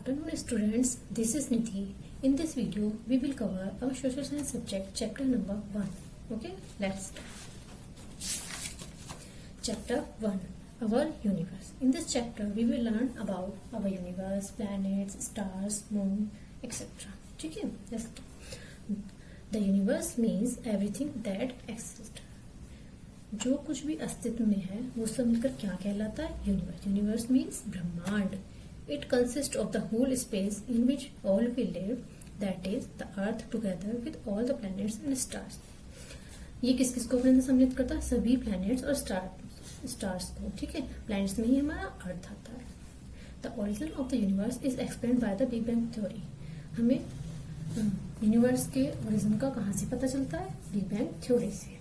afternoon students, this is Nidhi. In this video we will cover our social science subject chapter number 1. Okay, let's start. Chapter 1, our universe. In this chapter we will learn about our universe, planets, stars, moon, etc. ठीक है, let's start. The universe means everything that exists. जो कुछ भी अस्तित्व में है वो सब मिलकर क्या कहलाता है? यूनिवर्स. यूनिवर्स मीन्स ब्रह्मांड. It consist of the whole space in which all we live, that is the earth together with all the planets and stars. ये किस किस को अपने अंदर सम्मिलित करता है? सभी प्लैनेट्स और स्टार्स को. ठीक है, प्लैनेट्स में ही हमारा अर्थ आता है. The origin of the universe is explained by the big bang theory. हमें यूनिवर्स के ओरिजिन का कहाँ से पता चलता है? बिग बैंग थ्योरी से.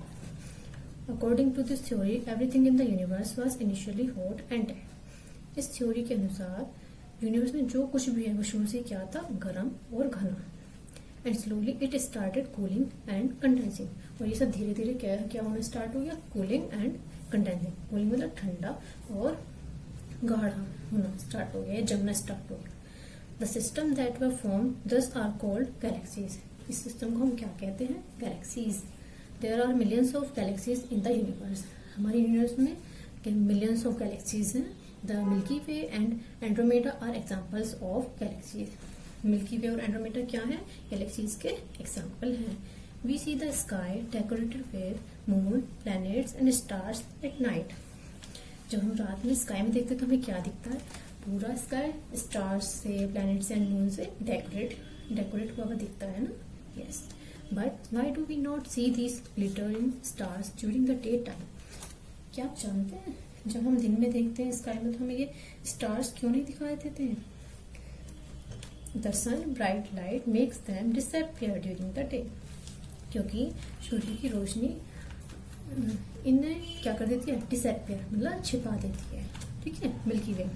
According to this theory, everything in the universe was initially hot and dead. इस थ्योरी के अनुसार यूनिवर्स में जो कुछ भी है वो शुरू से क्या था? गर्म और घना. And slowly it started cooling and condensing. और ये सब धीरे धीरे क्या होना स्टार्ट हो गया? Cooling and condensing. कूलिंग मतलब ठंडा और गाढ़ा होना स्टार्ट हो गया, जमना स्टार्ट हो गया. The system that were form दस आर कॉल्ड गैलेक्सीज. इस सिस्टम को हम क्या कहते हैं? Galaxies. There are millions of galaxies in the universe. हमारे यूनिवर्स में millions of galaxies हैं. The Milky Way and Andromeda are examples of galaxies. Milky Way और Andromeda क्या है? Galaxies के example हैं. We see the sky decorated with moon, planets and stars at night. जब हम रात में स्काई में देखते हैं तो हमें क्या दिखता है? पूरा स्काई स्टार्स से, प्लैनेट्स एंड मून से डेकोरेट हुआ दिखता है ना. Yes. But why do we not see these glittering stars during the daytime? क्या आप जानते हैं जब हम दिन में देखते हैं स्काई में तो हमें ये स्टार्स क्यों नहीं दिखाई देते हैं? The sun bright light makes them disappear during the day. क्योंकि सूर्य की रोशनी इन्हें क्या कर देती है? डिसअपियर मतलब छिपा देती है. ठीक है. Milky way.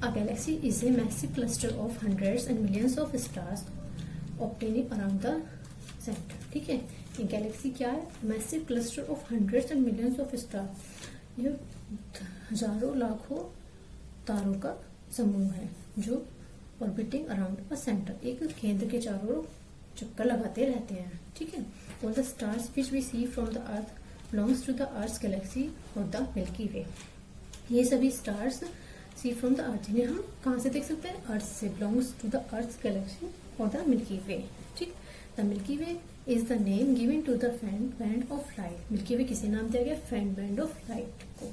A galaxy is a massive cluster of hundreds and millions of stars obtaining around the centre. ठीक है. ये गैलेक्सी क्या है? Massive cluster of hundreds and millions of star. ये हजारों लाखों तारों का समूह है जो ऑर्बिटिंग अराउंड अ सेंटर, एक केंद्र के चारों ओर चक्कर लगाते रहते हैं. ठीक है. All the stars which we see from the earth belongs to the earth galaxy और द मिल्की वे. ये सभी stars see from the earth, जिन्हें हम कहाँ से देख सकते हैं? अर्थ से. Belongs to the earth galaxy और द मिल्की वे. ठीक. The Milky Way is the name given to the faint band of light. Milky Way किसे नाम दिया गया? faint band of light को.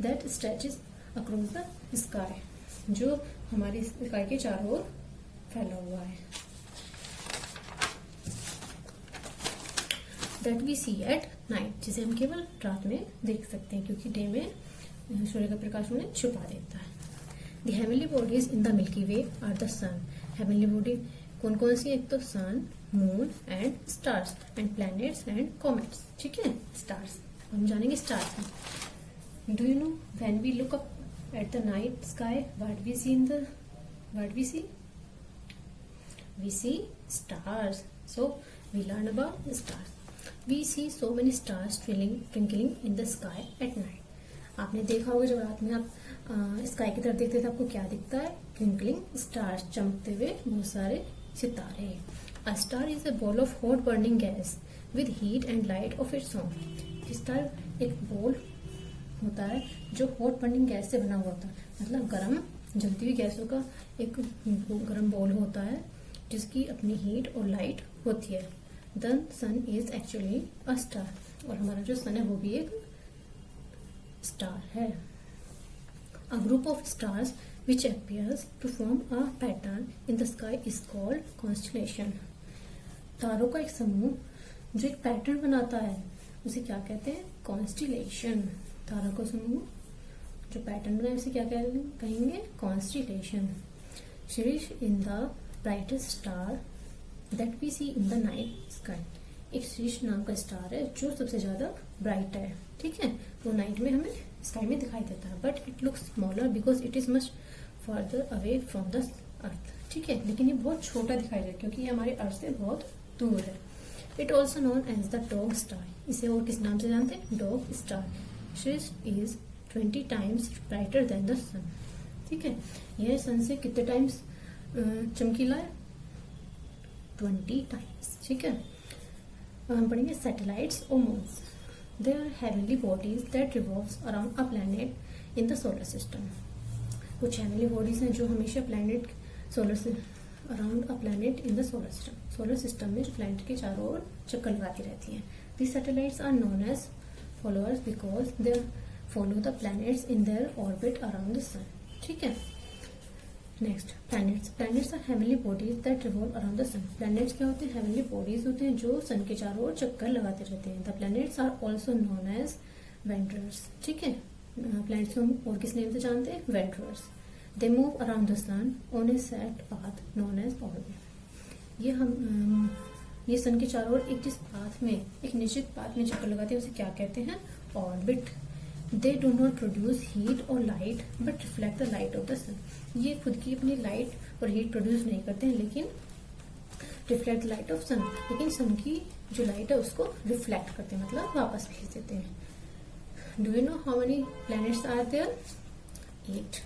That stretches across the sky. जो हमारी sky के चारों ओर फैला हुआ है. That we see at night. जिसे हम केवल रात में देख सकते हैं क्योंकि डे में सूर्य का प्रकाश उन्हें छुपा देता है. The heavenly bodies in the Milky Way are the sun. Heavenly body कौन कौन सी? एक तो sun, moon and stars and planets and comets. ठीक है. स्टार्स हम जानेंगे स्टार्स में. Do you know when we look up at the night sky what we see? We see stars. So we learn about stars. We see so many stars twinkling in the sky at night. आपने देखा होगा जब रात में आप sky की तरफ देखते थे आपको क्या दिखता है? ट्विंकलिंग स्टार्स, चमकते हुए बहुत सारे सितारे. A star is a ball of hot burning gas with heat and light of its own. Star एक बॉल होता है जो हॉट बर्निंग गैस से बना हुआ होता है. मतलब गर्म जलती हुई गैसों का एक गर्म बॉल होता है जिसकी अपनी हीट और लाइट होती है. The sun is actually a star. और हमारा जो सन है वो भी एक स्टार है. A group of stars which appears to form a pattern in the sky is called constellation. तारों का एक समूह जो एक पैटर्न बनाता है उसे क्या कहते हैं? कॉन्स्टिलेशन. तारों का समूह जो पैटर्न बनाए उसे क्या कहेंगे? Constellation. Sirius in the brightest star that we see in the night sky. एक शीर्ष नाम का स्टार है जो सबसे ज्यादा ब्राइट है. ठीक है. वो नाइट में हमें स्काई में दिखाई देता है. But it looks smaller because it is much further away from the अर्थ. ठीक है. लेकिन ये बहुत छोटा दिखाई देता है क्योंकि ये हमारे अर्थ से बहुत दूर है. It also known as the dog star. इसे और किस नाम से जानते हैं? Dog star. Sirius is 20 times brighter than the sun. ठीक है. यह सन से कितने टाइम्स चमकीला है 20 टाइम्स। ठीक है, अब हम पढ़ेंगे सैटेलाइट्स और moons. They are heavenly bodies that revolves around a planet in the solar system. कुछ हेवनली बॉडीज हैं जो हमेशा प्लैनेट सोलर से around a planet in the solar system, solar system में जो प्लैनेट के चारों ओर चक्कर लगाती रहती हैं। These satellites are known as followers because they follow the planets in their orbit around the sun. ठीक है, next planets. Planets are heavenly bodies that revolve around the sun. Planets क्या होते हैं? हेवनली बॉडीज होते हैं जो सन के चारों ओर चक्कर लगाते रहते हैं। The planets are also known as wanderers. ठीक है, प्लैनेट्स को हम और किस नेम से जानते हैं? Wanderers. They move around the sun on a set path known as orbit. ये सन के चारों ओर एक जिस पाथ में, एक निश्चित पाथ में चक्कर लगाते हैं उसे क्या कहते हैं? Orbit. They do not produce heat और light but reflect the light of the sun. ये खुद की अपनी लाइट और हीट प्रोड्यूस नहीं करते हैं लेकिन रिफ्लेक्ट लाइट ऑफ सन, लेकिन सन की जो लाइट है उसको रिफ्लेक्ट करते हैं, मतलब वापस भेज देते हैं। Do you know how many planets are there? 8।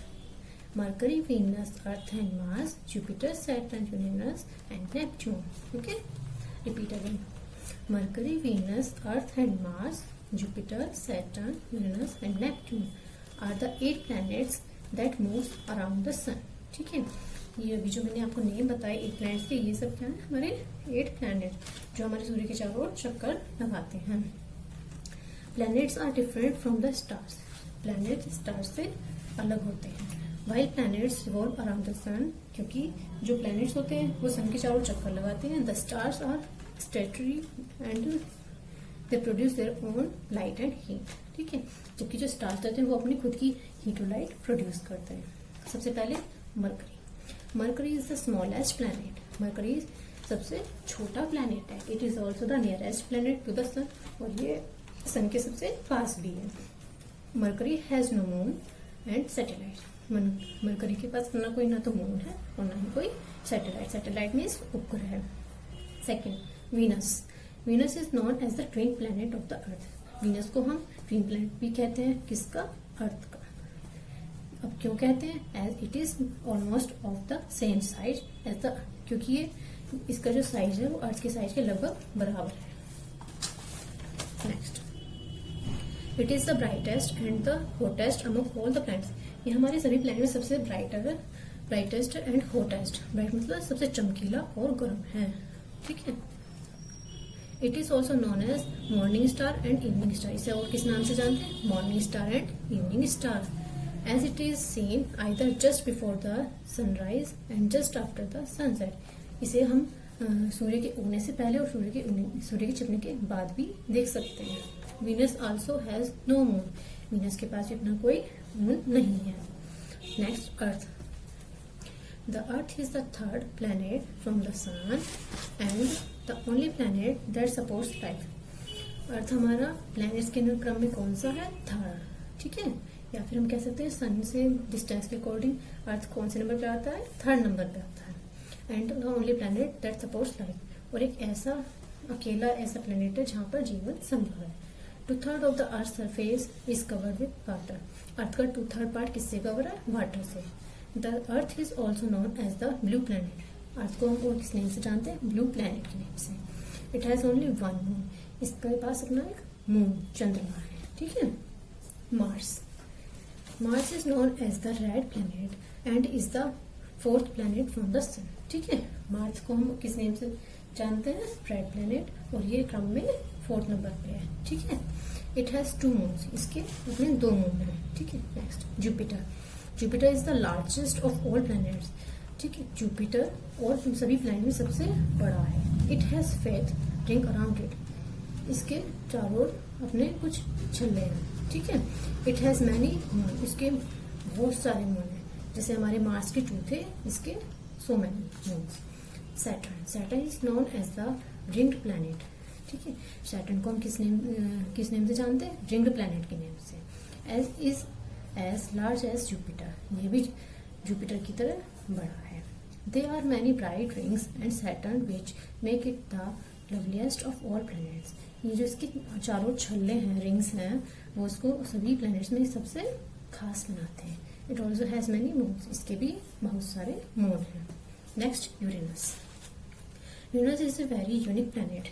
Mercury, Venus, Earth and Mars, Jupiter, Saturn, Uranus and Neptune. Okay? Repeat again. Mercury, Venus, Earth and Mars, Jupiter, Saturn, Uranus and Neptune are the 8 planets that move around the sun. ठीक है, ये अभी जो मैंने आपको name बताए 8 planets के, ये सब क्या है? हमारे 8 प्लैनेट जो हमारे सूर्य के चारों ओर चक्कर लगाते हैं। Planets are different from the stars. Planet star से अलग होते हैं। While planets revolve around the sun, क्योंकि जो प्लैनेट्स होते हैं वो सन के चारों चक्कर लगाते हैं। The stars are stationary and they produce their own light and heat. ठीक है, जबकि जो स्टार्स होते हैं वो अपनी खुद की हीट और लाइट प्रोड्यूस करते हैं। सबसे पहले Mercury. Mercury is the smallest planet. Mercury सबसे छोटा प्लैनेट है। It is also the nearest planet to the sun, और ये सन के सबसे पास भी है। Mercury has no moon and satellite. Mercury के पास ना तो मून है और ना ही कोई सैटेलाइट। सैटेलाइट मीन्स उपग्रह। Second, Venus. Venus is known as the twin planet of the earth. Venus को हम ट्विन प्लैनेट भी कहते हैं। किसका? अर्थ का। अब क्यों कहते हैं? As it is almost of the same size as the earth, क्योंकि ये इसका जो साइज है वो अर्थ के साइज के लगभग बराबर है। Next, it is the brightest and the hottest among all the planets. ये हमारे सभी प्लैनेट में सबसे ब्राइटेस्ट एंड हॉटेस्ट। ब्राइट मतलब सबसे चमकीला और गर्म है। ठीक है, it is also known as morning star and evening star. इसे और किस नाम से जानते हैं? Morning star and evening star. As it is seen either just before the sunrise and just after the sunset. इसे हम सूर्य के उगने से पहले और सूर्य के छिपने के बाद भी देख सकते हैं। Venus also has no moon. Venus के पास भी अपना कोई मून नहीं है। Next, earth. The earth is the third planet from the sun and the only planet that supports life. Earth हमारा प्लैनेट्स के क्रम में कौन सा है? थर्ड। ठीक है, या फिर हम कह सकते हैं सन से डिस्टेंस के अकॉर्डिंग अर्थ कौन से नंबर पे आता है? थर्ड नंबर पे आता है। And the only planet that supports life, और एक ऐसा अकेला ऐसा प्लैनेट है जहां पर जीवन संभव है। 2/3 of the earth surface is covered with water. Earth का 2/3 पार्ट किससे कवर है? वाटर से। The earth is also known as the blue planet. Earth को हम और किस नेम से जानते हैं? ब्लू प्लैनेट के नेम से। It has only 1 moon. इसके पास अपना एक मून, चंद्रमा है। ठीक है, Mars. Mars is known as the red planet and is the 4th planet from the sun. ठीक है, मार्स को हम किस नेम से जानते हैं? रेड प्लैनेट, और ये क्रम में 4th नंबर पे है। ठीक है, इट हैज 2 मून्स। इसके अपने 2 मून है। ठीक है, next, Jupiter. Jupiter is the largest of all planets. ठीक है, जुपिटर और सभी प्लैनेट में सबसे बड़ा है। It has faith ring around it. इसके चारों ओर अपने कुछ छल्ले हैं। ठीक है, इट हैज मैनी मून। इसके बहुत सारे मून हैं। जैसे हमारे मार्स के 2 थे, इसके so many moons. Saturn is known as the ringed planet. ठीक है, सैटर्न को हम किस नेम से जानते हैं? रिंग्ड प्लैनेट के नेम से। As large as Jupiter. ये भी जुपिटर की तरह बड़ा है। They are many bright rings and Saturn which make it the loveliest of all planets. ये जो इसके चारों छल्ले हैं, रिंग्स हैं, वो उसको सभी प्लैनेट्स में सबसे खास बनाते हैं। It also has many moons. इसके भी बहुत सारे मून हैं। Next Uranus. Uranus is a very unique planet.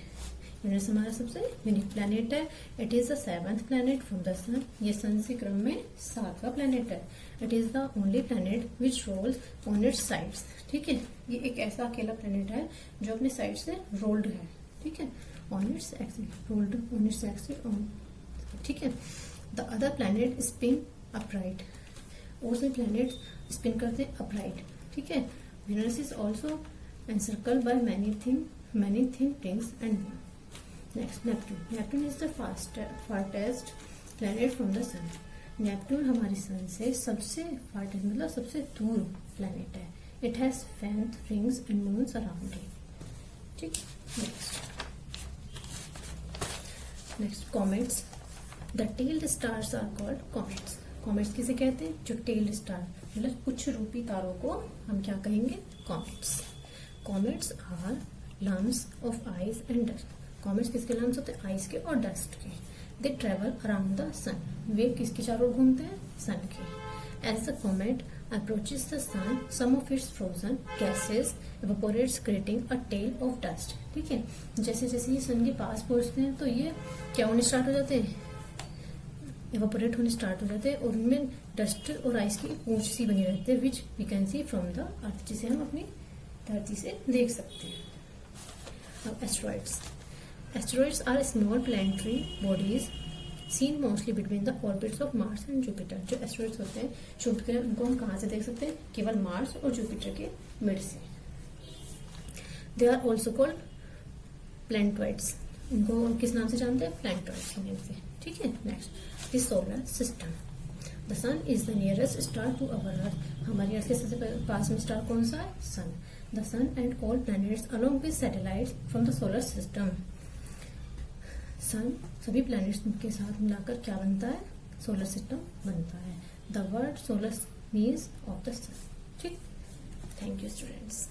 Uranus हमारा सबसे यूनिक प्लैनेट है. It is the 7th planet from the sun. ये सन से क्रम में 7वां प्लैनेट है. It is the only planet which rolls on its sides. ठीक है, ये एक ऐसा अकेला प्लैनेट है जो अपने साइड से रोल्ड है. ठीक है, on its axis, rolled on its axis on. ठीक है, the other planet spin upright. और से प्लैनेट स्पिन करते अपराइट. ठीक है, Uranus is also encircled by many thin rings and moon. Next Neptune. Neptune is the farthest planet from the sun. Neptune हमारी sun से सबसे फार्टेस्ट मतलब सबसे दूर प्लैनेट है. It has 5 rings and moons around it. ठीक. Next comets. The tailed stars are called comets. Comets किसे कहते हैं? जो टेल्ड स्टार मतलब कुछ रूपी तारों को हम क्या कहेंगे? Comets. Comets are lumps of ice and dust. Comets किसके लम्स होते हैं? आइस के और डस्ट के. They travel around the sun. वे किसके चारों घूमते हैं? सन के. As the comet approaches the sun, some of its frozen gases evaporates creating a tail of dust. ठीक है, जैसे जैसे ये सन के पास पहुंचते हैं तो ये क्या होने स्टार्ट हो जाते हैं? evaporate होने स्टार्ट हो जाते हैं और उनमें डस्ट और आइस की पूंछ सी बनी रहती है which we can see from the earth, जिसे हम अपनी धरती से देख सकते हैं. अब asteroids. Asteroids are small planetary bodies seen mostly between the orbits of Mars and Jupiter. जो एस्टेरॉइड्स होते हैं शूट के उनको हम कहाँ से देख सकते हैं? केवल मार्स और जुपिटर के मिड से. They are also called planetoids. उनको किस नाम से जानते हैं? planetoids के नाम से. ठीक है. Next, the solar system. The sun is the nearest star to our Earth. हमारी अर्थ के सबसे पास में स्टार कौन सा है? सन. The sun and all planets along with satellites from the solar system. सन सभी प्लैनेट्स के साथ मिलाकर क्या बनता है? सोलर सिस्टम बनता है. The word solar means of the sun. ठीक. Thank you students.